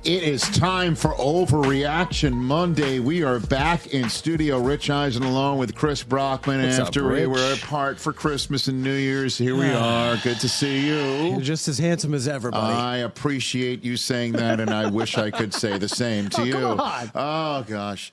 It is time for Overreaction Monday. We are back in studio. Rich Eisen along with Chris Brockman. What's after up, we Rich? were apart for Christmas and New Year's. Here we are. Good to see you. You're just as handsome as ever, buddy. I appreciate you saying that, and I wish I could say the same to you. Come on. Oh, gosh.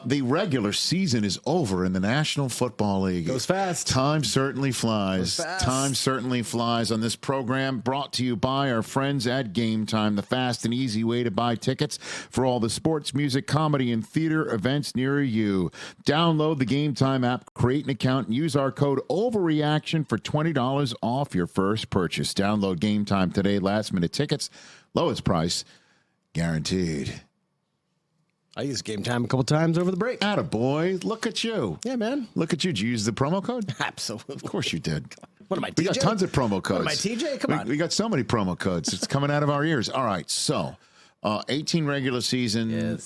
The regular season is over in the National Football League. Goes fast. Time certainly flies. Goes fast. Time certainly flies on this program brought to you by our friends at Game Time, the fast and easy way to buy tickets for all the sports, music, comedy, and theater events near you. Download the Game Time app, create an account, and use our code OVERREACTION for $20 off your first purchase. Download Game Time today. Last-minute tickets, lowest price, guaranteed. I used Game Time a couple times over the break. Attaboy, look at you. Yeah, man. Look at you. Did you use the promo code? Absolutely. Of course you did. What am I, TJ? We got tons of promo codes. What am I, TJ? Come on. We got so many promo codes. It's coming out of our ears. All right, so 18 regular season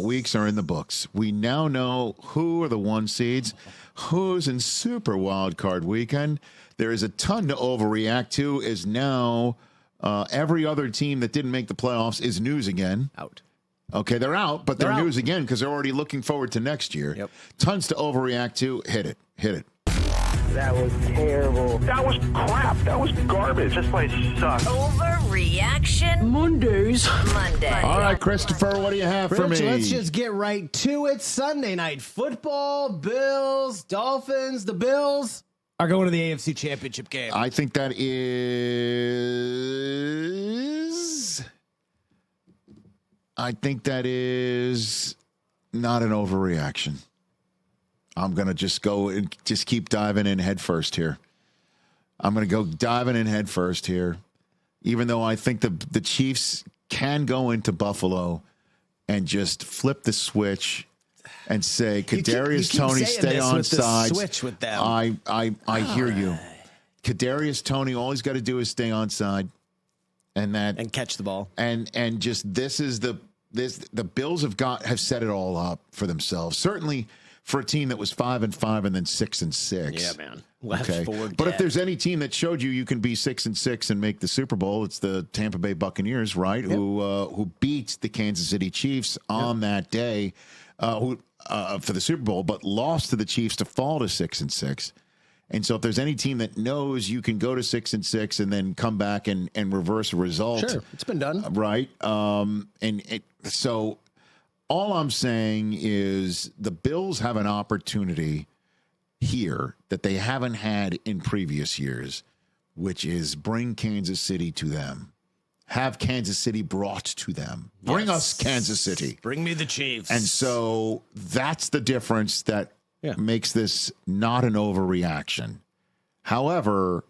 weeks are in the books. We now know who are the one seeds, who's in Super Wild Card Weekend. There is a ton to overreact to. Is now every other team that didn't make the playoffs is news again. Out. Okay, they're out, but they're out. news again because they're already looking forward to next year. Yep. Tons to overreact to. Hit it. Hit it. That was terrible. That was crap. That was garbage. This place sucks. Overreaction Monday. All right, Christopher, what do you have for Rich, me? let's just get right to it. Sunday night football, Bills, Dolphins. The Bills are going to the AFC Championship game. I think that is. I think that is not an overreaction. I'm going to just go and just keep diving in head first here. I'm going to go diving in head first here, even though I think the Chiefs can go into Buffalo and just flip the switch and say, Kadarius Toney stay on sides. Switch with them. I hear you. Kadarius Toney, all he's got to do is stay on side, and catch the ball. And just the Bills have set it all up for themselves. Certainly for a team that was 5-5 and then 6-6. Yeah, man. Left Okay. forward. But if there's any team that showed you can be 6-6 and make the Super Bowl, it's the Tampa Bay Buccaneers, right? Yep. Who beat the Kansas City Chiefs on that day, for the Super Bowl, but lost to the Chiefs to fall to 6-6. And so if there's any team that knows you can go to 6-6 and then come back and reverse a result. Sure, it's been done. Right. So all I'm saying is the Bills have an opportunity here that they haven't had in previous years, which is bring Kansas City to them. Have Kansas City brought to them. Bring us Kansas City. Bring me the Chiefs. And so that's the difference that makes this not an overreaction. However,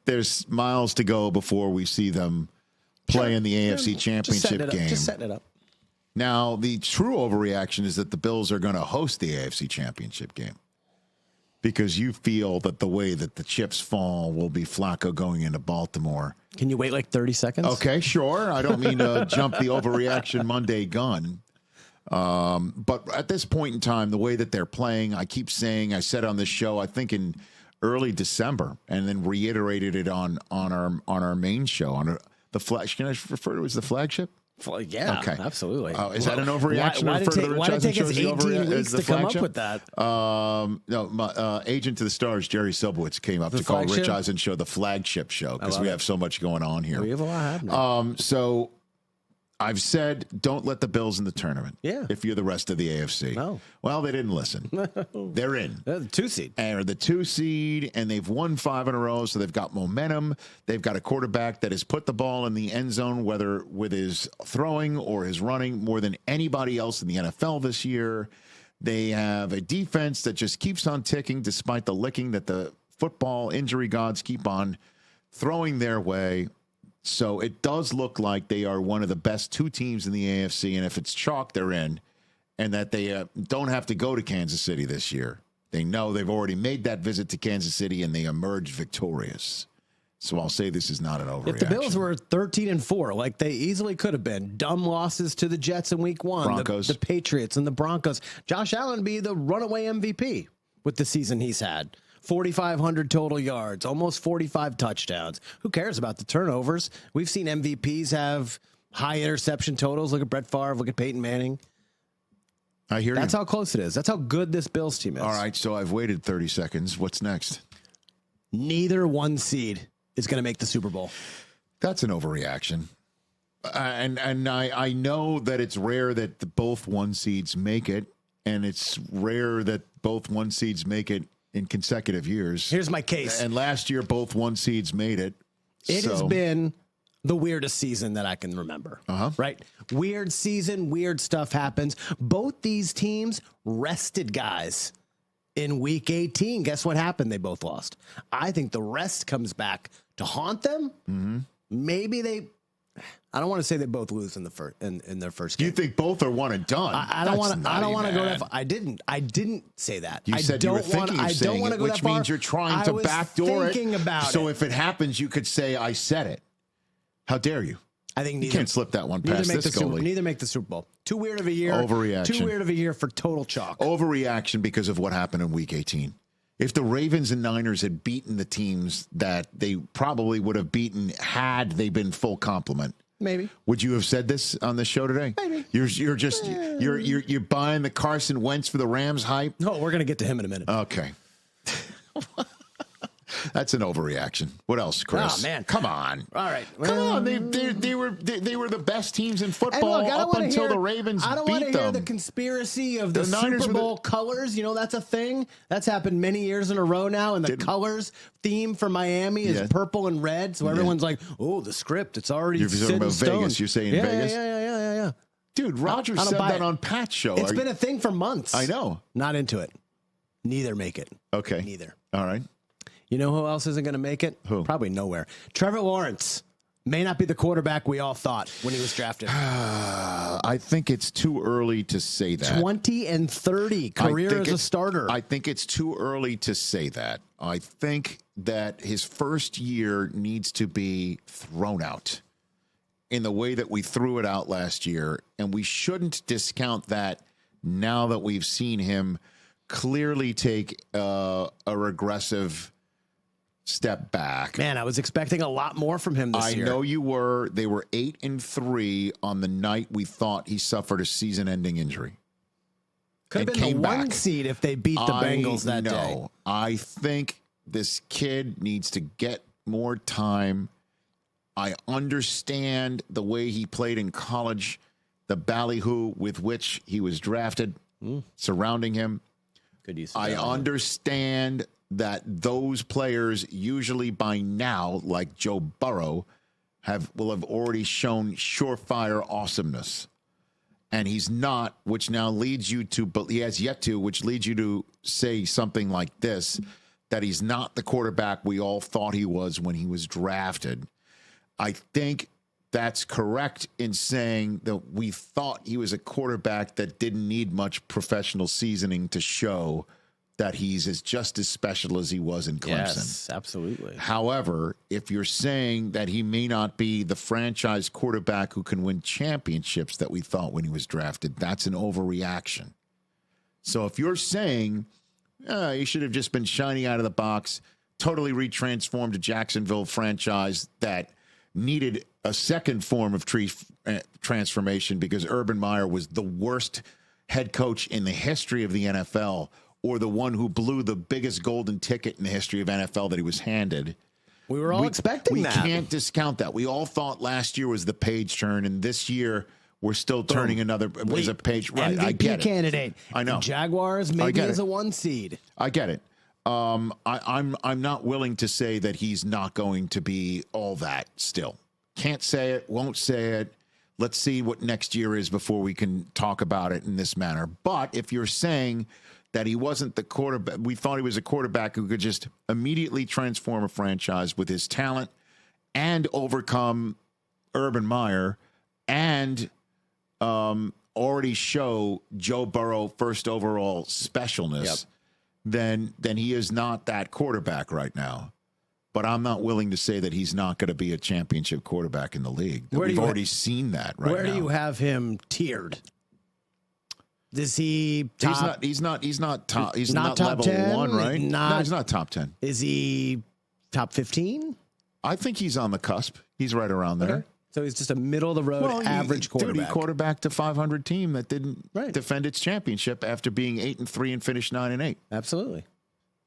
there's miles to go before we see them play in the AFC Championship game. Just setting it up. Now, the true overreaction is that the Bills are going to host the AFC Championship game because you feel that the way that the chips fall will be Flacco going into Baltimore. Can you wait like 30 seconds? Okay, sure. I don't mean to jump the Overreaction Monday gun. But at this point in time, the way that they're playing, I keep saying, I said on this show, I think in early December, and then reiterated it on our main show, the flash. Can I refer to it as the flagship? Well, yeah, okay. Absolutely. Is that an overreaction? Why did it take us 18 weeks to come up with that? No, my agent to the stars, Jerry Sobowitz, came up to call Rich Eisen Show the flagship show because we have so much going on here. We have a lot happening. So I've said don't let the Bills in the tournament. Yeah. If you're the rest of the AFC. No. Well, they didn't listen. They're in. They're the 2 seed. And the 2 seed, and they've won 5 in a row, so they've got momentum. They've got a quarterback that has put the ball in the end zone, whether with his throwing or his running, more than anybody else in the NFL this year. They have a defense that just keeps on ticking despite the licking that the football injury gods keep on throwing their way. So it does look like they are one of the best 2 teams in the AFC, and if it's chalk, they're in, and that they don't have to go to Kansas City this year. They know they've already made that visit to Kansas City, and they emerged victorious. So I'll say this is not an overreaction. If the Bills were 13-4, like they easily could have been, dumb losses to the Jets in week 1, Broncos. the Patriots and the Broncos, Josh Allen would be the runaway MVP with the season he's had. 4,500 total yards, almost 45 touchdowns. Who cares about the turnovers? We've seen MVPs have high interception totals. Look at Brett Favre. Look at Peyton Manning. I hear That's you. how close it is. That's how good this Bills team is. All right, so I've waited 30 seconds. What's next? Neither one seed is going to make the Super Bowl. That's an overreaction. And I know that it's rare that both one seeds make it, and it's rare that both one seeds make it in consecutive years. Here's my case. And last year, both one seeds made it. It has been the weirdest season that I can remember. Right? Weird season, weird stuff happens. Both these teams rested guys in week 18. Guess what happened? They both lost. I think the rest comes back to haunt them. Mm-hmm. Maybe I don't want to say they both lose in the first in their first game. You think both are one and done? I don't want to go that far. I didn't say that. You said you were thinking of saying it, which means you're trying to backdoor it. About so if it happens, you could say, I said it. How dare you? I think neither. You can't slip that one past this goalie. Neither make the Super Bowl. Too weird of a year. Overreaction. Too weird of a year for total chalk. Overreaction because of what happened in Week 18. If the Ravens and Niners had beaten the teams that they probably would have beaten had they been full complement, maybe. Would you have said this on the show today? Maybe. You're just you're buying the Carson Wentz for the Rams hype. No, we're gonna get to him in a minute. Okay. That's an overreaction. What else, Chris? Oh, man. Come on. All right. Come on. They were the best teams in football up until the Ravens beat them. I don't want to hear the conspiracy of the Super Bowl colors. You know, that's a thing. That's happened many years in a row now. And the colors theme for Miami is purple and red. So everyone's like, oh, the script. It's already set in stone. Vegas. You're saying Vegas? Yeah. Dude, Roger said that on Pat's show. It's been a thing for months. I know. Not into it. Neither make it. Okay. Neither. All right. You know who else isn't going to make it? Who? Probably nowhere. Trevor Lawrence may not be the quarterback we all thought when he was drafted. I think it's too early to say that. 20-30 career as a starter. I think it's too early to say that. I think that his first year needs to be thrown out in the way that we threw it out last year. And we shouldn't discount that now that we've seen him clearly take a regressive step back. Man, I was expecting a lot more from him this year. I know you were. They were 8-3 on the night we thought he suffered a season-ending injury. Could have been the one seed if they beat the Bengals that day. I think this kid needs to get more time. I understand the way he played in college, the ballyhoo with which he was drafted, surrounding him. Good use of I understand that those players usually by now, like Joe Burrow, will have already shown surefire awesomeness. And he's not, which now leads you to, but he has yet to, which leads you to say something like this, that he's not the quarterback we all thought he was when he was drafted. I think that's correct in saying that we thought he was a quarterback that didn't need much professional seasoning to show that he's just as special as he was in Clemson. Yes, absolutely. However, if you're saying that he may not be the franchise quarterback who can win championships that we thought when he was drafted, that's an overreaction. So if you're saying he should have just been shiny out of the box, totally retransformed a Jacksonville franchise that needed a second form of transformation because Urban Meyer was the worst head coach in the history of the NFL, or the one who blew the biggest golden ticket in the history of NFL that he was handed. We were all expecting that. We can't discount that. We all thought last year was the page turn, and this year we're still turning another as a page. Right, MVP I get it. candidate. I know. Jaguars maybe as a one seed. I get it. I'm not willing to say that he's not going to be all that still. Can't say it, won't say it. Let's see what next year is before we can talk about it in this manner. But if you're saying that he wasn't the quarterback, we thought he was a quarterback who could just immediately transform a franchise with his talent and overcome Urban Meyer and already show Joe Burrow first overall specialness, then he is not that quarterback right now. But I'm not willing to say that he's not going to be a championship quarterback in the league. We've already seen that right now. Where do you have him tiered? Is he top? He's not top. He's not not top level 10? 1, right? No, he's not top 10. Is he top 15? I think he's on the cusp. He's right around there. Okay. So he's just a middle-of-the-road average quarterback. Dude, he quarterbacked a 500 team that didn't Right. defend its championship after being 8-3 and finished 9-8. Absolutely.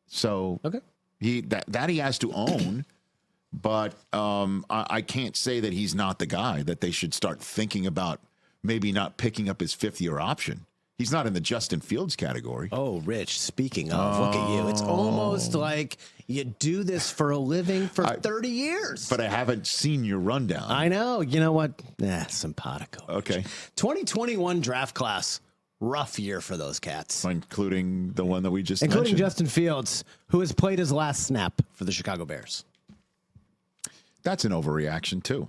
So Okay. that he has to own, but I can't say that he's not the guy that they should start thinking about maybe not picking up his fifth-year option. He's not in the Justin Fields category. Oh, Rich, speaking of, look at you. It's almost like you do this for a living for 30 years. But I haven't seen your rundown. I know. You know what? Simpatico. Okay. 2021 draft class. Rough year for those cats. Including the one that we just Including mentioned. Justin Fields, who has played his last snap for the Chicago Bears. That's an overreaction, too.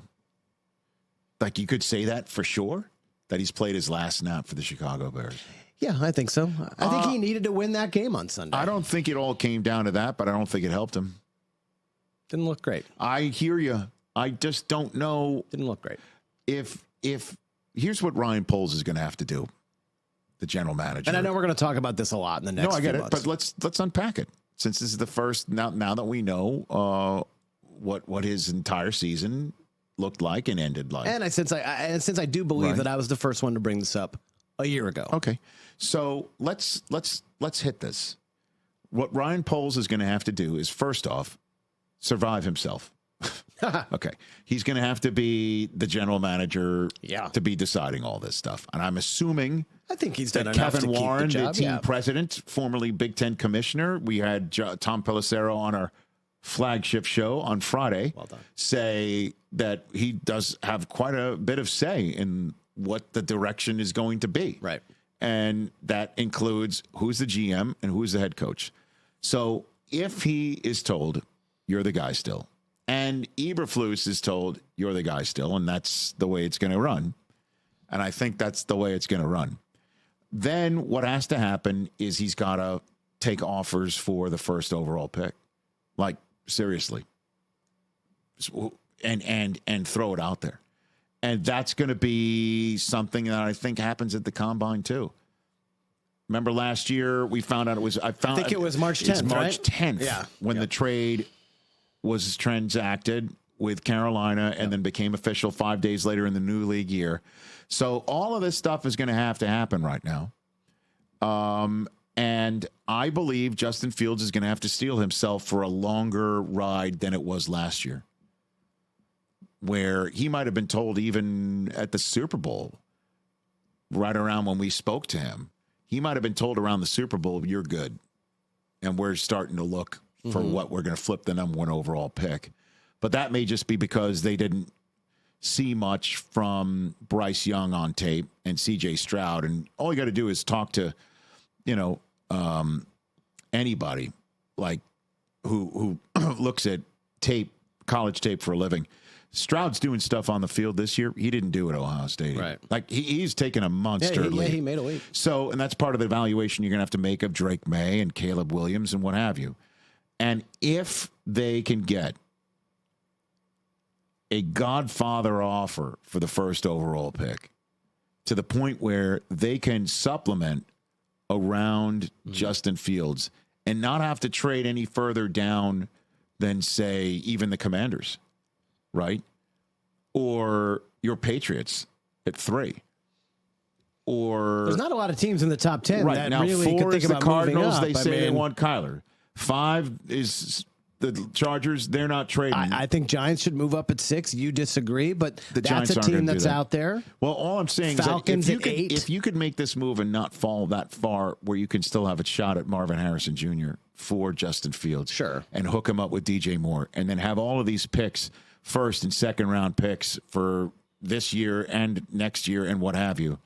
Like, you could say that for sure, that he's played his last snap for the Chicago Bears. Yeah, I think so. I think he needed to win that game on Sunday. I don't think it all came down to that, but I don't think it helped him. Didn't look great. I hear you. I just don't know Didn't look great. if here's what Ryan Poles is going to have to do, the general manager. And I know we're going to talk about this a lot in the next No, I get few it, months. but let's unpack it. Since this is the first, now that we know what his entire season looked like and ended like. And since I do believe Right. that I was the first one to bring this up a year ago. Okay, so let's hit this. What Ryan Poles is going to have to do is, first off, survive himself. Okay, he's going to have to be the general manager to be deciding all this stuff, and I'm assuming I think he's done that enough Kevin to keep Warren, the job. team president, formerly Big Ten commissioner, we had Tom Pelissero on our flagship show on Friday, say that he does have quite a bit of say in what the direction is going to be. Right. And that includes who's the GM and who's the head coach. So if he is told, you're the guy still, and Eberflus is told, you're the guy still, and that's the way it's going to run, and I think that's the way it's going to run, then what has to happen is he's got to take offers for the first overall pick. Like, seriously. And throw it out there. And that's going to be something that I think happens at the combine too. Remember last year we found out I think it was March 10th, It's March right? 10th Yeah. when the trade was transacted with Carolina and then became official 5 days later in the new league year. So all of this stuff is going to happen right now. And I believe Justin Fields is going to have to steel himself for a longer ride than it was last year, where he might have been told even at the Super Bowl, right around when we spoke to him, he might have been told around the Super Bowl, you're good. And we're starting to look for what we're going to flip the number one overall pick. But that may just be because they didn't see much from Bryce Young on tape and C.J. Stroud. And all you got to do is talk to, anybody like who looks at tape, college tape for a living. Stroud's doing stuff on the field this year he didn't do at Ohio State. Right. Like he's taken a monster leap. he made a leap. So, and that's part of the evaluation you're going to have to make of Drake May and Caleb Williams and what have you. And if they can get a Godfather offer for the first overall pick to the point where they can supplement around Justin Fields and not have to trade any further down than, say, even the Commanders, right? Or your Patriots at 3. Or There's not a lot of teams in the top 10 right that now, really 4 could think is the about Cardinals. moving up. They say they mean, want Kyler. 5 is the Chargers. They're not trading. I think Giants should move up at 6. You disagree, but The that's Giants a aren't team gonna do that's that. out there. Well, all I'm saying Falcons is at that 8. if you could make this move and not fall that far where you can still have a shot at Marvin Harrison Jr. for Justin Fields. Sure. And hook him up with DJ Moore and then have all of these picks, first and second round picks for this year and next year and what have you,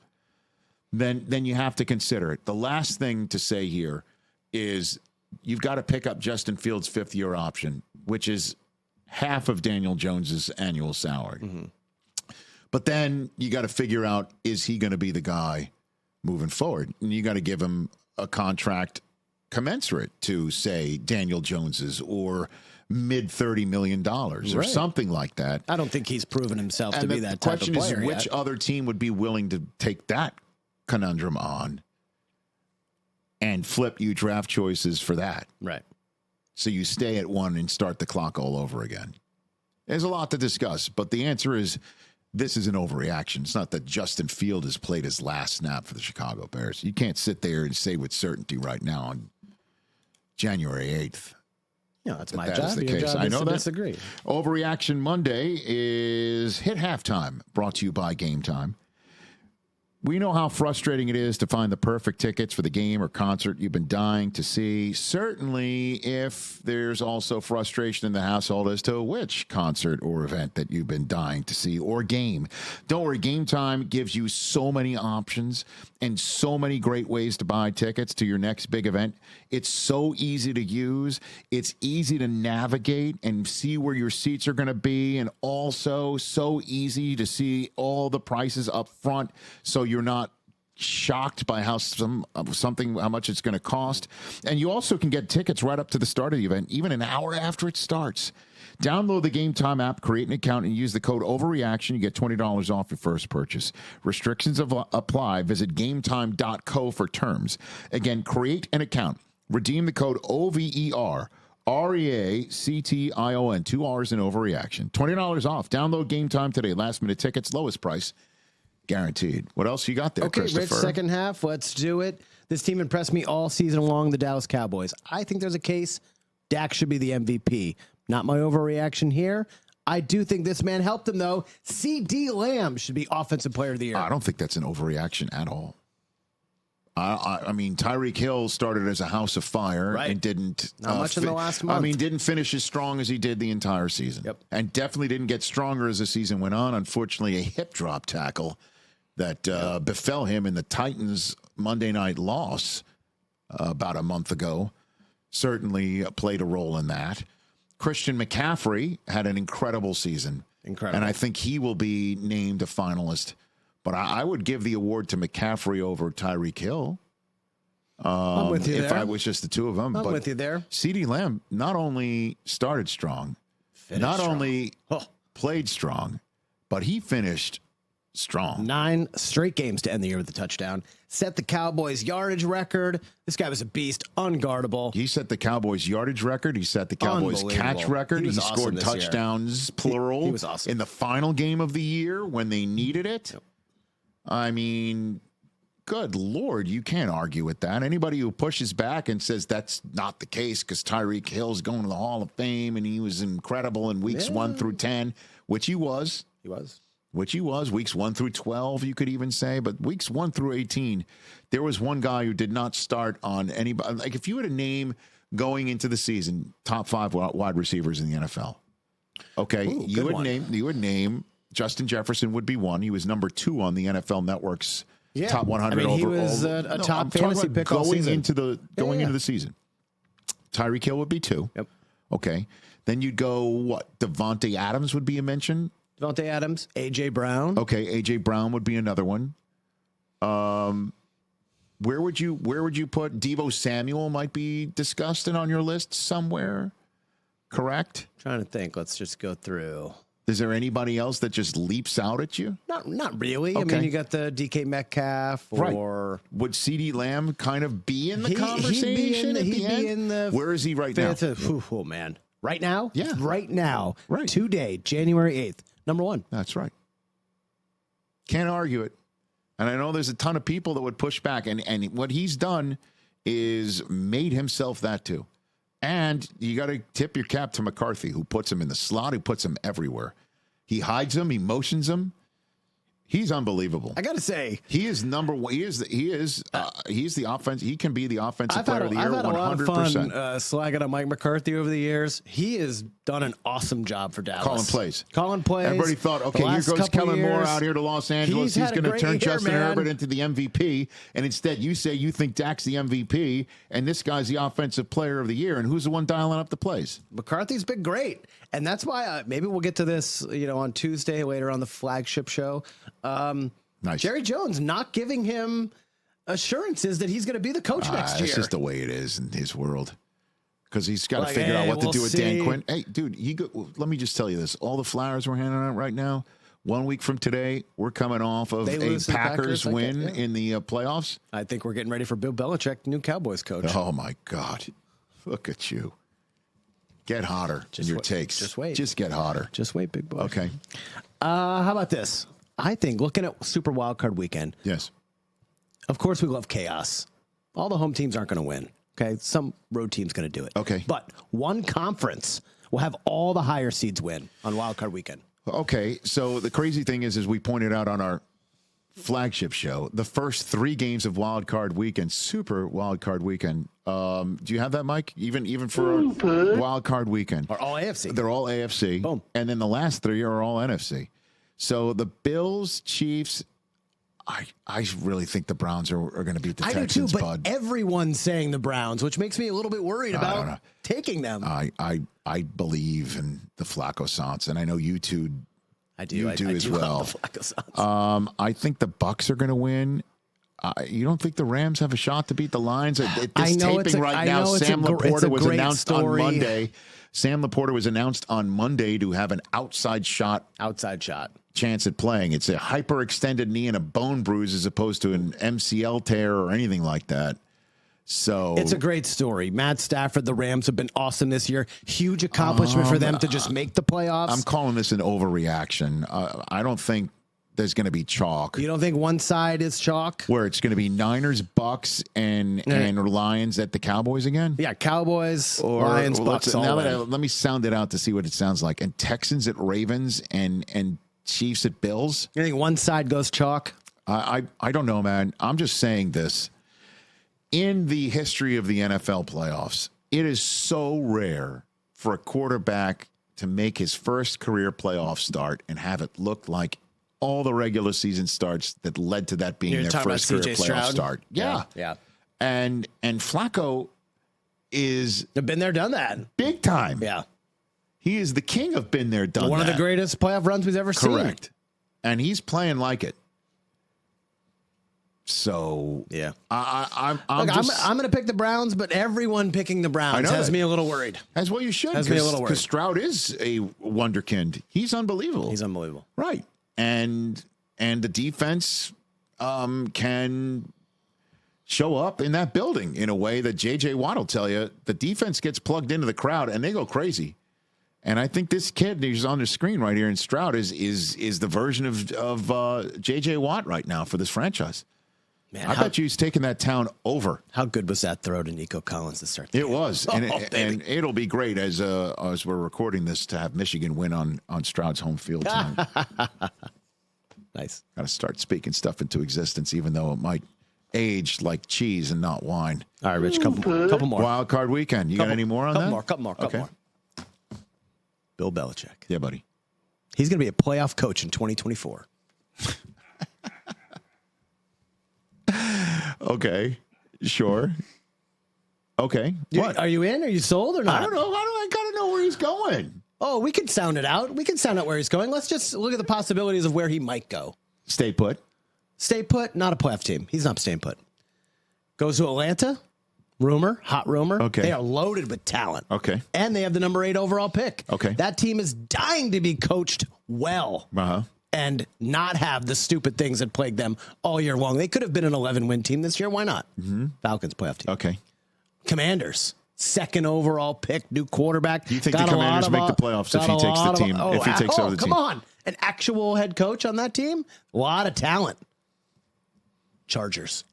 then you have to consider it. The last thing to say here is you've got to pick up Justin Fields' 5th-year option, which is half of Daniel Jones's annual salary. But then you got to figure out, is he going to be the guy moving forward? And you got to give him a contract commensurate to, say, Daniel Jones's or mid $30 million or something like that. I don't think he's proven himself to And be the that type of question player is, which yet. other team would be willing to take that conundrum on and flip you draft choices for that? Right. So you stay at 1 and start the clock all over again. There's a lot to discuss, but the answer is this is an overreaction. It's not that Justin Field has played his last snap for the Chicago Bears. You can't sit there and say with certainty right now on January 8th. Yeah, that's my that job. is the Your case. job I is know to that. disagree. Overreaction Monday is Hit Halftime, brought to you by Game Time. We know how frustrating it is to find the perfect tickets for the game or concert you've been dying to see. Certainly, if there's also frustration in the household as to which concert or event that you've been dying to see or game. Don't worry, Game Time gives you so many options and so many great ways to buy tickets to your next big event. It's so easy to use. It's easy to navigate and see where your seats are going to be, and also so easy to see all the prices up front so you're not shocked by how much it's going to cost. And you also can get tickets right up to the start of the event, even an hour after it starts. Download the Game Time app, create an account, and use the code OVERREACTION. You get $20 off your first purchase. Restrictions apply. Visit gametime.co for terms. Again, create an account. Redeem the code OVERREACTION, 2 R's in Overreaction. $20 off. Download Game Time today. Last minute tickets, lowest price guaranteed. What else you got there, Okay, Rich, Christopher? second half. Let's do it. This team impressed me all season long, the Dallas Cowboys. I think there's a case Dak should be the MVP. Not my overreaction here. I do think this man helped him, though. CeeDee Lamb should be Offensive Player of the Year. I don't think that's an overreaction at all. I mean, Tyreek Hill started as a house of fire and didn't. Not much in the last month. I mean, didn't finish as strong as he did the entire season. Yep. And definitely didn't get stronger as the season went on. Unfortunately, a hip drop tackle that befell him in the Titans' Monday night loss about a month ago certainly played a role in that. Christian McCaffrey had an incredible season. Incredible. And I think he will be named a finalist. But I would give the award to McCaffrey over Tyreek Hill. I'm with you if there. I was just the two of them. I'm but with you there. CeeDee Lamb not only started strong, only played strong, but he finished strong. 9 straight games to end the year with a touchdown. Set the Cowboys' yardage record. This guy was a beast, unguardable. He set the Cowboys' yardage record. He set the Cowboys' catch record. He was awesome scored this year. touchdowns, plural, He was awesome. in the final game of the year when they needed it. Yep. I mean, good Lord, you can't argue with that. Anybody who pushes back and says that's not the case because Tyreek Hill's going to the Hall of Fame and he was incredible in weeks 1 through 10, which he was. He was. Weeks 1 through 12, you could even say, but weeks 1 through 18, there was one guy who did not start on anybody. Like if you were to name going into the season top 5 wide receivers in the NFL, okay, Ooh, you would name Justin Jefferson would be one. He was number 2 on the NFL Network's top 100 I mean, he overall. was a top I'm talking fantasy about pick all going season. into the season. Tyreek Hill would be 2. Yep. Okay, then you'd go what? Devontae Adams would be a mention. Devontae Adams, A.J. Brown. Okay, A.J. Brown would be another one. Where would you put Deebo Samuel? Might be discussed and on your list somewhere. Correct? Trying to think. Let's just go through. Is there anybody else that just leaps out at you? Not really. I Okay. mean, you got the DK Metcalf or Would CeeDee Lamb kind of be in the He'd be conversation at the end? in the Where is he right now? Oh man, right now? Yeah. right now. Right. Today, January 8th, number 1. That's right. Can't argue it. And I know there's a ton of people that would push back. And what he's done is made himself that too. And you got to tip your cap to McCarthy, who puts him in the slot, who puts him everywhere. He hides him, he motions him. He's unbelievable. I got to say, He is number one. He's the offense. He can be the offensive player of the year. I've had a lot of 100%. fun slagging on Mike McCarthy over the years. He has done an awesome job for Dallas. Calling plays. Everybody thought, okay, here goes Kellen Moore out here to Los Angeles. He's going to turn Justin Herbert into the MVP. And instead, you say you think Dak's the MVP, and this guy's the offensive player of the year. And who's the one dialing up the plays? McCarthy's been great. And that's why maybe we'll get to this, on Tuesday later on the flagship show. Nice. Jerry Jones not giving him assurances that he's going to be the coach next year. It's just the way it is in his world. Because he's got to Like, figure out what we'll to do with see. Dan Quinn. Hey, dude, let me just tell you this. All the flowers we're handing out right now, 1 week from today, we're coming off of They a lose to the Packers Packers, win okay, yeah. in the playoffs. I think we're getting ready for Bill Belichick, new Cowboys coach. Oh, my God. Look at you. Get hotter in your takes. just wait. Just get hotter. Just wait, big boy. Okay. How about this? I think looking at Super Wildcard Weekend, Yes. of course we love chaos. All the home teams aren't going to win. Okay, some road team's going to do it. Okay. But one conference will have all the higher seeds win on Wildcard Weekend. Okay, so the crazy thing is, as we pointed out on our flagship show, the first 3 games of Wild Card Weekend, Super Wild Card Weekend. Do you have that, Mike? Even for Wild Card Weekend, Are all AFC. they're all AFC. Boom. And then the last 3 are all NFC. So the Bills, Chiefs. I really think the Browns are going to beat the I do Texans, too, but bud. everyone's saying the Browns, which makes me a little bit worried don't know. about taking them. I believe in the Flacco Saints, and I know you two. I do. You do as love well. the Flacco Saints. I think the Bucks are going to win. You don't think the Rams have a shot to beat the Lions? This taping right now, Sam Laporta was announced on Monday. Sam Laporta was announced on Monday to have an outside shot chance at playing. It's a hyperextended knee and a bone bruise as opposed to an MCL tear or anything like that. So It's a great story. Matt Stafford, the Rams have been awesome this year. Huge accomplishment for them to just make the playoffs. I'm calling this an overreaction. I don't think there's going to be chalk. You don't think one side is chalk? Where it's going to be Niners, Bucks, and Lions at the Cowboys again? Yeah, Cowboys, Lions, Bucks. Let me sound it out to see what it sounds like. And Texans at Ravens and Chiefs at Bills. You think one side goes chalk? I don't know, man. I'm just saying this. In the history of the NFL playoffs, it is so rare for a quarterback to make his first career playoff start and have it look like all the regular season starts that led to that being their first career playoff start. Yeah. And Flacco is They've been there, done that. big time. Yeah. He is the king of been there, done One that. of the greatest playoff runs we've ever seen. Correct. And he's playing like it. So yeah, I'm going to pick the Browns, but everyone picking the Browns has me a little worried. As well you should. Has me a little worried. Because Stroud is a wonderkind. He's unbelievable. He's unbelievable. Right. And the defense can show up in that building in a way that J.J. Watt will tell you. The defense gets plugged into the crowd, and they go crazy. And I think this kid who's on the screen right here in Stroud is the version of J.J. Watt right now for this franchise. Man, I bet you he's taking that town over. How good was that throw to Nico Collins to start? It was, and it'll be great as we're recording this to have Michigan win on Stroud's home field tonight. Nice. Got to start speaking stuff into existence, even though it might age like cheese and not wine. All right, Rich, couple more. Wild Card Weekend. You got any more on that? Couple more. Bill Belichick. Yeah, buddy. He's going to be a playoff coach in 2024. Okay, sure. Okay. What? Are you in? Are you sold or not? I don't know. I got to know where he's going. Oh, we can sound it out. We can sound out where he's going. Let's just look at the possibilities of where he might go. Stay put. Stay put, not a playoff team. He's not staying put. Goes to Atlanta. Hot rumor. Okay. They are loaded with talent. Okay. And they have the number 8 overall pick. Okay. That team is dying to be coached well. Uh-huh. And not have the stupid things that plague them all year long. They could have been an 11-win team this year. Why not? Mm-hmm. Falcons playoff team. Okay. Commanders, 2nd overall pick, new quarterback. Do you think the Commanders make the playoffs if he takes the team? If he takes over the team? Come on. An actual head coach on that team? A lot of talent. Chargers.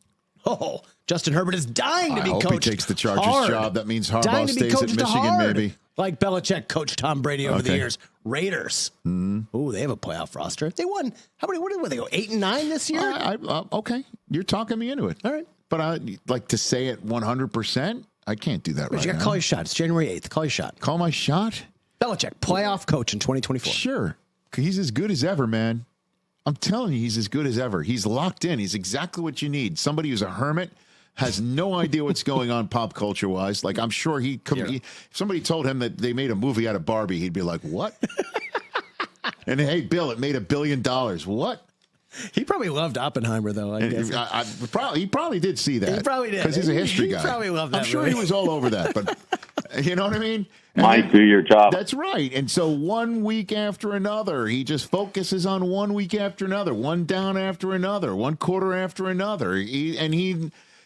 Oh, Justin Herbert is dying to be coached. I hope he takes the Chargers job. That means Harbaugh stays at Michigan, maybe. Like Belichick coached Tom Brady over the years. Raiders. Mm-hmm. Ooh, they have a playoff roster. They won. How many? What did they go? 8-9 this year. Okay, you're talking me into it. All right, but I like to say it 100%. I can't do that right now. You got to call your shot. It's January 8th. Call your shot. Call my shot. Belichick, playoff coach in 2024. Sure, he's as good as ever, man. I'm telling you, he's as good as ever. He's locked in. He's exactly what you need. Somebody who's a hermit. Has no idea what's going on pop culture wise. Like, I'm sure if somebody told him that they made a movie out of Barbie, he'd be like, what? And hey, Bill, it made $1 billion. What? He probably loved Oppenheimer, though. I guess. He probably did see that. He probably did. Because he's a history guy. He probably loved that I'm sure movie. he was all over that. But you know what I mean? Mike, do your job. That's right. And so one week after another, he just focuses on one week after another, one down after another, one quarter after another.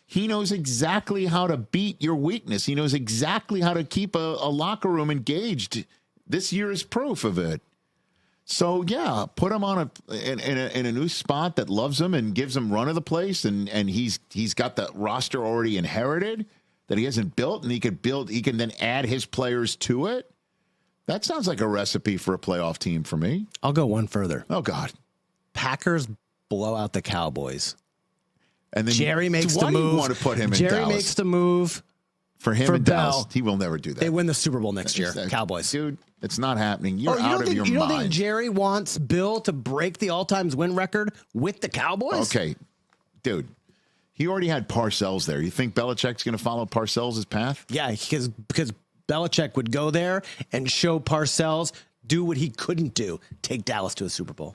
He knows exactly how to beat your weakness. He knows exactly how to keep a locker room engaged. This year is proof of it. So yeah, put him on in a new spot that loves him and gives him run of the place, and he's got the roster already inherited that he hasn't built, and he can then add his players to it. That sounds like a recipe for a playoff team for me. I'll go one further. Oh God, Packers blow out the Cowboys. And then Jerry makes the move. Why do you want to put him in Dallas? Jerry makes the move. For him in Dallas, he will never do that. They win the Super Bowl next year, Cowboys. Dude, it's not happening. You're out of your mind. You don't think Jerry wants Bill to break the all-time win record with the Cowboys? Okay, dude. He already had Parcells there. You think Belichick's going to follow Parcells' path? Yeah, because Belichick would go there and show Parcells do what he couldn't do, take Dallas to a Super Bowl.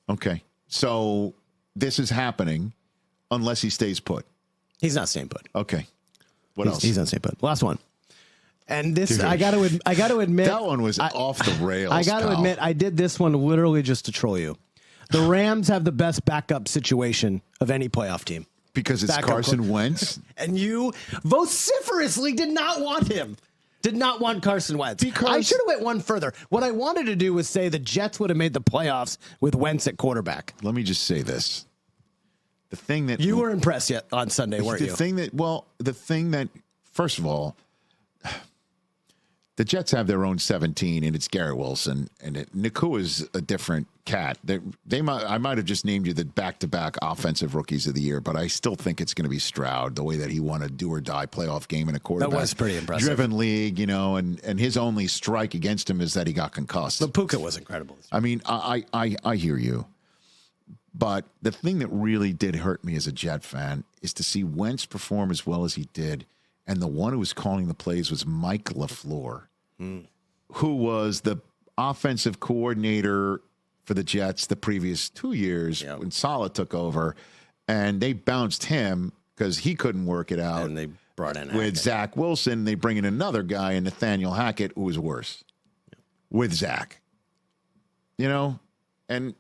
Okay, so this is happening unless he stays put. He's not staying put. Okay. What else? He's not staying put. Last one. And this, dude, I got to admit, that one was off the rails. I got to admit, I did this one literally just to troll you. The Rams have the best backup situation of any playoff team because it's Carson Wentz, and you vociferously did not want him. Did not want Carson Wentz. Because I should have went one further. What I wanted to do was say the Jets would have made the playoffs with Wentz at quarterback. Let me just say this. The thing that you were impressed yet on Sunday, weren't you? The thing that, first of all, the Jets have their own 17, and it's Garrett Wilson, and Nakua is a different cat. I might have just named you the back-to-back offensive rookies of the year, but I still think it's going to be Stroud, the way that he won a do-or-die playoff game in a quarterback. That was pretty impressive. Driven league, and his only strike against him is that he got concussed. But Puka was incredible. I mean, I hear you. But the thing that really did hurt me as a Jet fan is to see Wentz perform as well as he did. And the one who was calling the plays was Mike LaFleur, who was the offensive coordinator for the Jets the previous 2 years when Saleh took over. And they bounced him because he couldn't work it out. And they brought in with Zach Wilson. They bring in another guy, and Nathaniel Hackett, who was worse with Zach. And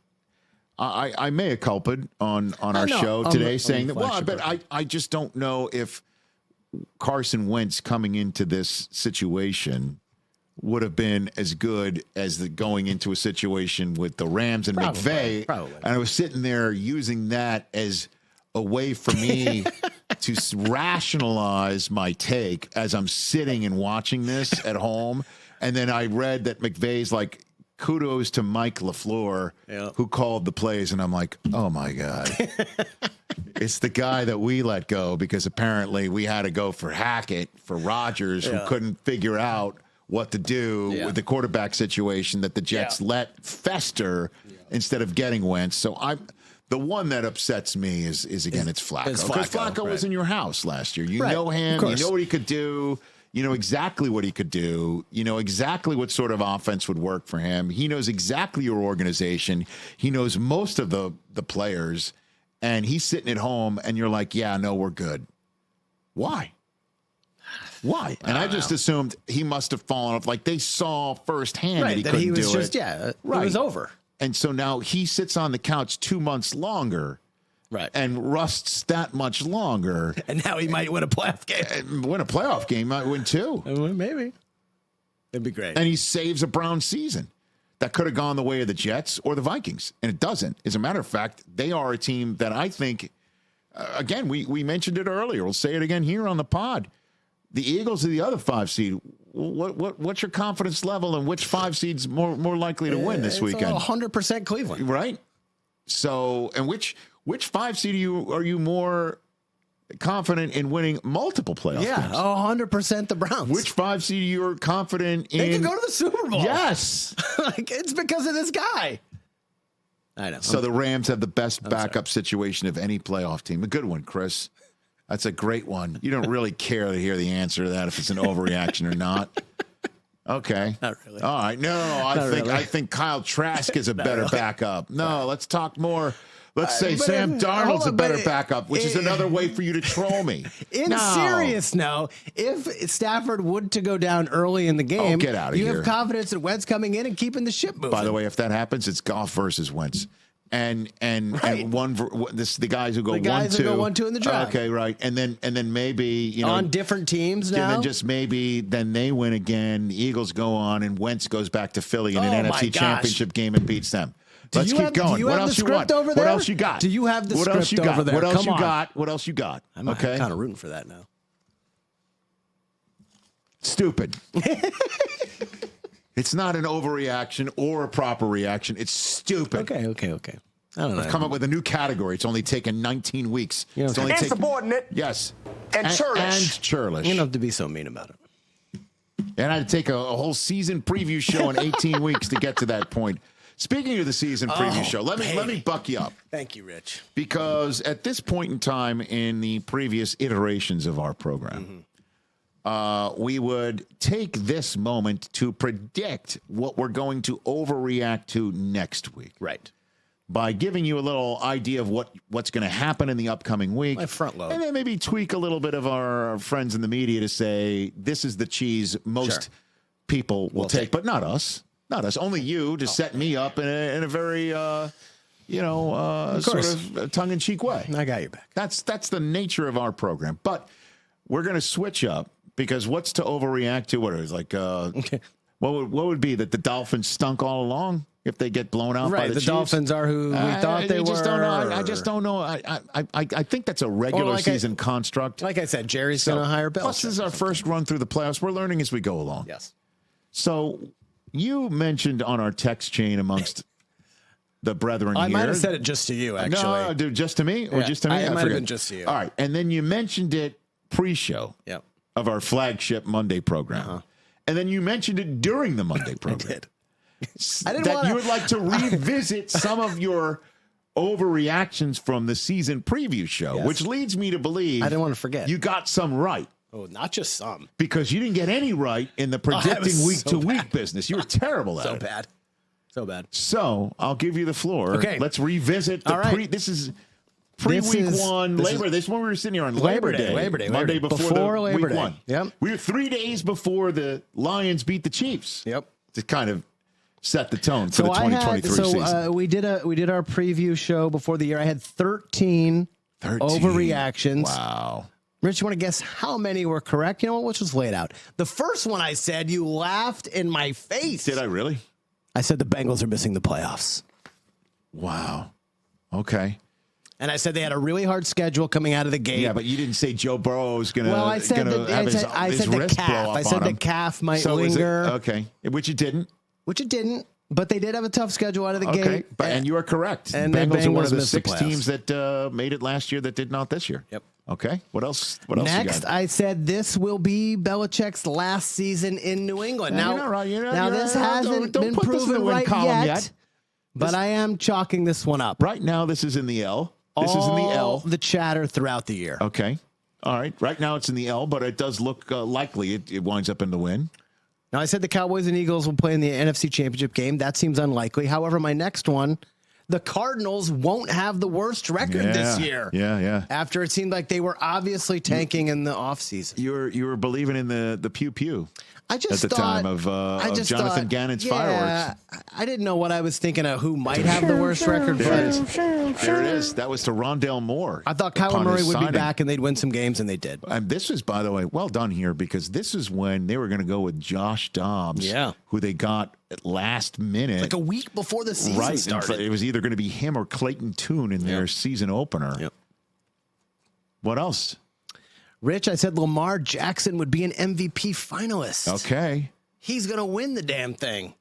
I may have culped on our show today saying that, but I just don't know if Carson Wentz coming into this situation would have been as good as going into a situation with the Rams and McVay. Probably. And I was sitting there using that as a way for me to rationalize my take as I'm sitting and watching this at home. And then I read that McVay's like, kudos to Mike LaFleur, who called the plays. And I'm like, oh, my God. It's the guy that we let go because apparently we had to go for Hackett, for Rodgers, who couldn't figure out what to do with the quarterback situation that the Jets let fester instead of getting Wentz. So the one that upsets me is again, it's Flacco. Because Flacco was in your house last year. You know him. You know what he could do. You know exactly what he could do. You know exactly what sort of offense would work for him. He knows exactly your organization. He knows most of the players. And he's sitting at home, and you're like, yeah, no, we're good. Why? And I just assumed he must have fallen off. Like they saw firsthand that he couldn't do it. It was over. And so now he sits on the couch 2 months longer. Right. And rusts that much longer. And now he might win a playoff game. And win a playoff game, might win two. Maybe. It'd be great. And he saves a Brown season that could have gone the way of the Jets or the Vikings. And it doesn't. As a matter of fact, they are a team that I think, again, we mentioned it earlier. We'll say it again here on the pod. The Eagles are the other 5 seed. What's your confidence level and which 5 seed's more likely to win this weekend? 100% Cleveland. Right. So, and which 5 seed are you more confident in winning multiple playoff games? 100% the Browns. Which 5 seed you're confident in? They can go to the Super Bowl. Yes. It's because of this guy. I know. So the Rams have the best backup situation of any playoff team. A good one, Chris. That's a great one. You don't really care to hear the answer to that if it's an overreaction or not. Okay. Not really. All right. No, I think Kyle Trask is a better backup. No, let's talk more. Let's say Sam Darnold's a better backup, which is another way for you to troll me. Serious now, if Stafford would to go down early in the game, get out of here. You have confidence in Wentz coming in and keeping the ship moving. By the way, if that happens, it's Goff versus Wentz. and Right. the guys who go The guys 1-2. who go 1-2 in the draft. Okay, right. And then maybe on different teams now. And then just maybe then they win again. The Eagles go on, and Wentz goes back to Philly in an Oh, my NFC gosh. Championship game and beats them. Let's you keep have- going. do you What have else the you script want? over there? What else you got? Do you have the what else script you got? over there? What else Come you on. got? What else you got? I'm Okay. kind of rooting for that now. Stupid. It's not an overreaction or a proper reaction. It's stupid. Okay. I don't know. Come up with a new category. It's only taken 19 weeks. You know, It's only taken, Insubordinate. yes. And churlish. And churlish. You don't have to be so mean about it. And I had to take a whole season preview show in 18 weeks to get to that point. Speaking of the season preview show, let me buck you up. Thank you, Rich. Because at this point in time in the previous iterations of our program, we would take this moment to predict what we're going to overreact to next week. Right. By giving you a little idea of what's going to happen in the upcoming week. My front load. And then maybe tweak a little bit of our friends in the media to say, this is the cheese most people will take, but not us. Not us. Only you to set me up in a very, sort of tongue-in-cheek way. I got your back. That's the nature of our program. But we're going to switch up because what's to overreact to? What is like? What would be that the Dolphins stunk all along if they get blown out by the Chiefs? Dolphins are who we thought they were. I just don't know. I think that's a regular season construct. Like I said, Jerry's going to hire Belichick. Plus, this is our first run through the playoffs. We're learning as we go along. Yes. So you mentioned on our text chain amongst the brethren I here. might have said it just to you, actually. No, dude, just to me or just to me? It might have forget. been just to you. All right, and then you mentioned it pre-show Yep. of our flagship Monday program, and then you mentioned it during the Monday program. I did. You would like to revisit some of your overreactions from the season preview show, Yes. which leads me to believe I didn't want to forget. you got some right. Oh, not just some. Because you didn't get any right in the predicting week-to-week business. You were terrible at it. So bad. So I'll give you the floor. Okay. Let's revisit the All right. This is pre-week one, Labor. This is when we were sitting here on Labor Day. Monday before Labor week Day. one. Yep. We were 3 days before the Lions beat the Chiefs. Yep. To kind of set the tone for the 2023 season. We did our preview show before the year. I had 13 overreactions. Wow. Rich, you want to guess how many were correct? You know what? Let's just lay it out. The first one I said, you laughed in my face. Did I really? I said the Bengals are missing the playoffs. Wow. Okay. And I said they had a really hard schedule coming out of the gate. Yeah, but you didn't say Joe Burrow is going to Well, I said the wrist calf. blow up I said on the him. calf might So is it- linger. okay. Which it didn't. Which it didn't. But they did have a tough schedule out of the Okay, gate. and you are correct. And Bengals the are one of Bengals the missed the 6 playoffs. teams that made it last year that did not this year. Yep. Okay. What else? What else? Next, you got? I said this will be Belichick's last season in New England. Now, Now, you're not right. now this hasn't don't been put this in the proven win right column yet, but I am chalking this one up. Right now, this is in the L. This is in the L. The chatter throughout the year. Okay. All right. Right now, it's in the L, but it does look likely it winds up in the win. Now, I said the Cowboys and Eagles will play in the NFC Championship game. That seems unlikely. However, my next one, the Cardinals won't have the worst record this year. Yeah. After it seemed like they were obviously tanking in the offseason. You were believing in the pew. I just at the thought, time of Jonathan thought, Gannon's fireworks. I didn't know what I was thinking of who might have the worst record. There But it is. That was to Rondale Moore. I thought Kyler upon Murray his would be signing. back and they'd win some games, and they did. And this was, by the way, well done here because this is when they were going to go with Josh Dobbs, who they got at last minute. Like a week before the season started. It was either going to be him or Clayton Tune in their season opener. Yep. What else? Rich, I said Lamar Jackson would be an MVP finalist. Okay. He's going to win the damn thing.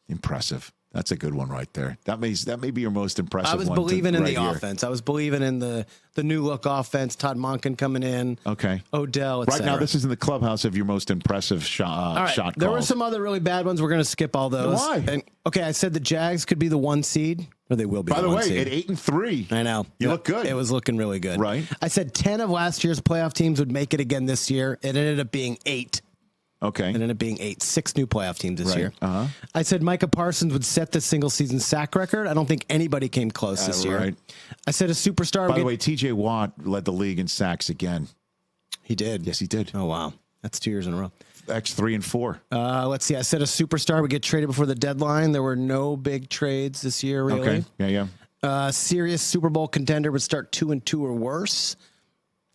Impressive. That's a good one right there. That may be your most impressive one. I was believing in right the here. offense. I was believing in the new look offense. Todd Monken coming in. Okay. Odell, et Right cetera. now, this is in the clubhouse of your most impressive shot All right. calls. There were some other really bad ones. We're going to skip all those. Why? And, okay, I said the Jags could be the 1 seed, or they will be By the the 1 way, seed. at 8-3, I know. you look good. It was looking really good. Right. I said 10 of last year's playoff teams would make it again this year. It ended up being 8. Okay. It ended up being 8. 6 new playoff teams this Right. year. Uh-huh. I said Micah Parsons would set the single season sack record. I don't think anybody came close this year. Right. I said a superstar. By the way, TJ Watt led the league in sacks again. He did. Yes, he did. Oh, wow. That's 2 years in a row. X3 and 4. Let's see. I said a superstar would get traded before the deadline. There were no big trades this year, really. Okay. Yeah. Serious Super Bowl contender would start 2-2 or worse.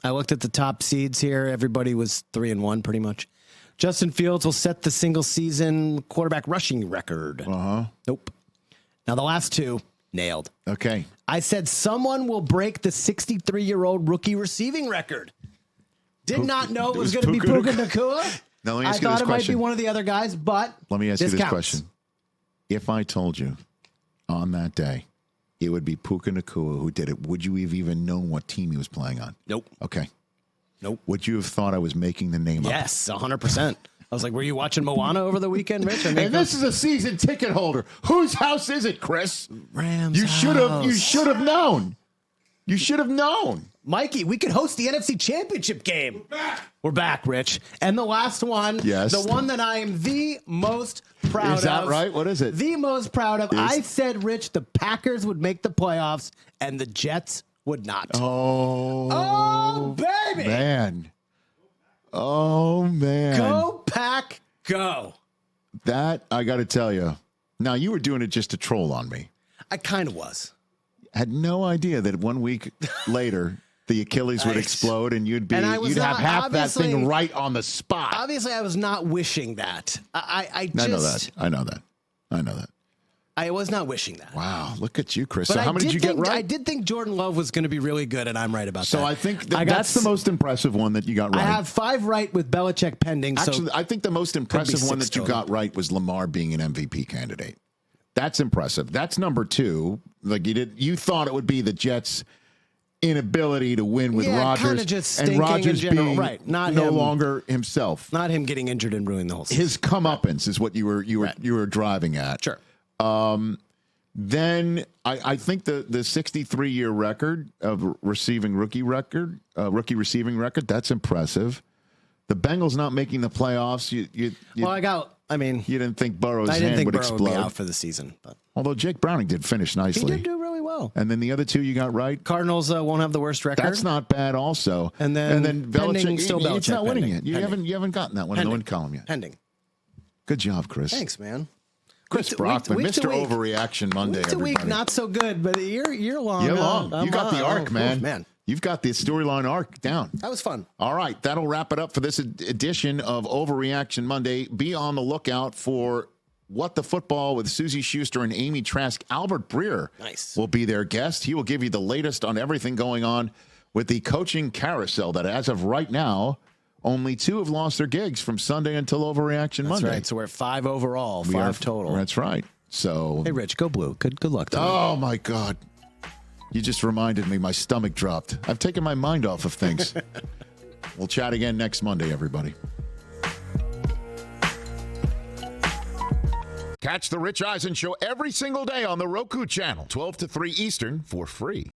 I looked at the top seeds here. Everybody was 3-1 pretty much. Justin Fields will set the single season quarterback rushing record. Nope. Now the last two, nailed. Okay. I said someone will break the 63-year-old rookie receiving record. Did not know it was going to be Puka Nacua. Now, let me I ask you thought this it might question. be one of the other guys, but Let me ask you this counts. question. If I told you on that day it would be Puka Nacua who did it, would you have even known what team he was playing on? Nope. Okay. Nope. Would you have thought I was making the name up? Yes, 100%. I was like, were you watching Moana over the weekend, Rich? I mean, And this is a season ticket holder. Whose house is it, Chris? Rams You should have. You house. should have known. You should have known. Mikey, we could host the NFC Championship game. We're back, Rich. And the last one, Yes. the one that I am the most proud of. Is that right? What is it? The most proud of. I said, Rich, the Packers would make the playoffs and the Jets would not. Oh, baby. man. Oh, man. Go, Pack, go. That, I got to tell you. Now, you were doing it just to troll on me. I kind of was. Had no idea that 1 week later the Achilles would Nice. explode and you'd And I was you'd have not- half that thing obviously- right on the spot. Obviously, I was not wishing that. I I know that. I know that. I know that. I was not wishing that. Wow, look at you, Chris. But So how many did you get think, right? I did think Jordan Love was going to be really good, and I'm right about that. So I think I got that's the most impressive one that you got right. I have 5 right with Belichick pending. Actually, so I think the most impressive one 6 that you total. got right was Lamar being an MVP candidate. That's impressive. That's number 2. Like you thought it would be the Jets' inability to win with Yeah, Rodgers, kinda just and stinking Rodgers in general. being Right, not no him. longer himself. not him getting injured and ruining the whole season. His comeuppance is what you were driving at. Sure. Then I think the 63-year record of rookie receiving record, that's impressive. The Bengals not making the playoffs, you didn't think Burrow's I didn't hand think would Burrow would be explode. out for the season, but Although Jake Browning did finish he nicely. did do really well. And then the other 2 you got right. Cardinals won't have the worst record. That's not bad also. And then Belichick, pending, still it's Belichick not winning pending. yet. Pending. You haven't gotten that one in the win column yet. Pending. Good job, Chris. Thanks, man. Chris Week to- Brockman, week to Mr. week. Overreaction Monday, Week to everybody. week, not so good, but you're long. You're long. You got the arc, man. Man, You've got the storyline arc down. that was fun. All right, that'll wrap it up for this edition of Overreaction Monday. Be on the lookout for What the Football with Susie Schuster and Amy Trask. Albert Breer will be their guest. He will give you the latest on everything going on with the coaching carousel that, as of right now, only 2 have lost their gigs from Sunday until Overreaction That's Monday. right. So we're at 5 overall, We are- 5 total. That's right. So, Hey, Rich, go blue. Good luck to you. oh my God. You just reminded me my stomach dropped. I've taken my mind off of things. We'll chat again next Monday, everybody. Catch the Rich Eisen Show every single day on the Roku channel, 12 to 3 Eastern, for free.